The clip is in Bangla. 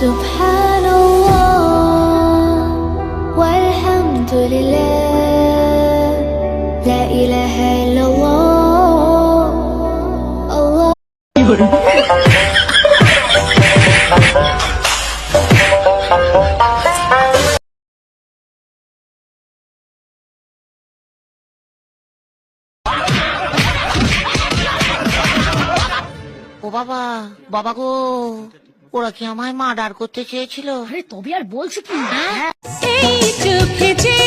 سبحان الله والحمد لله لا إله إلا الله الله ও বাবা, বাবা গো, ওরা কি আমায় মার্ডার করতে চেয়েছিল? আরে তবে আর বলছো কি? এই চোখে যে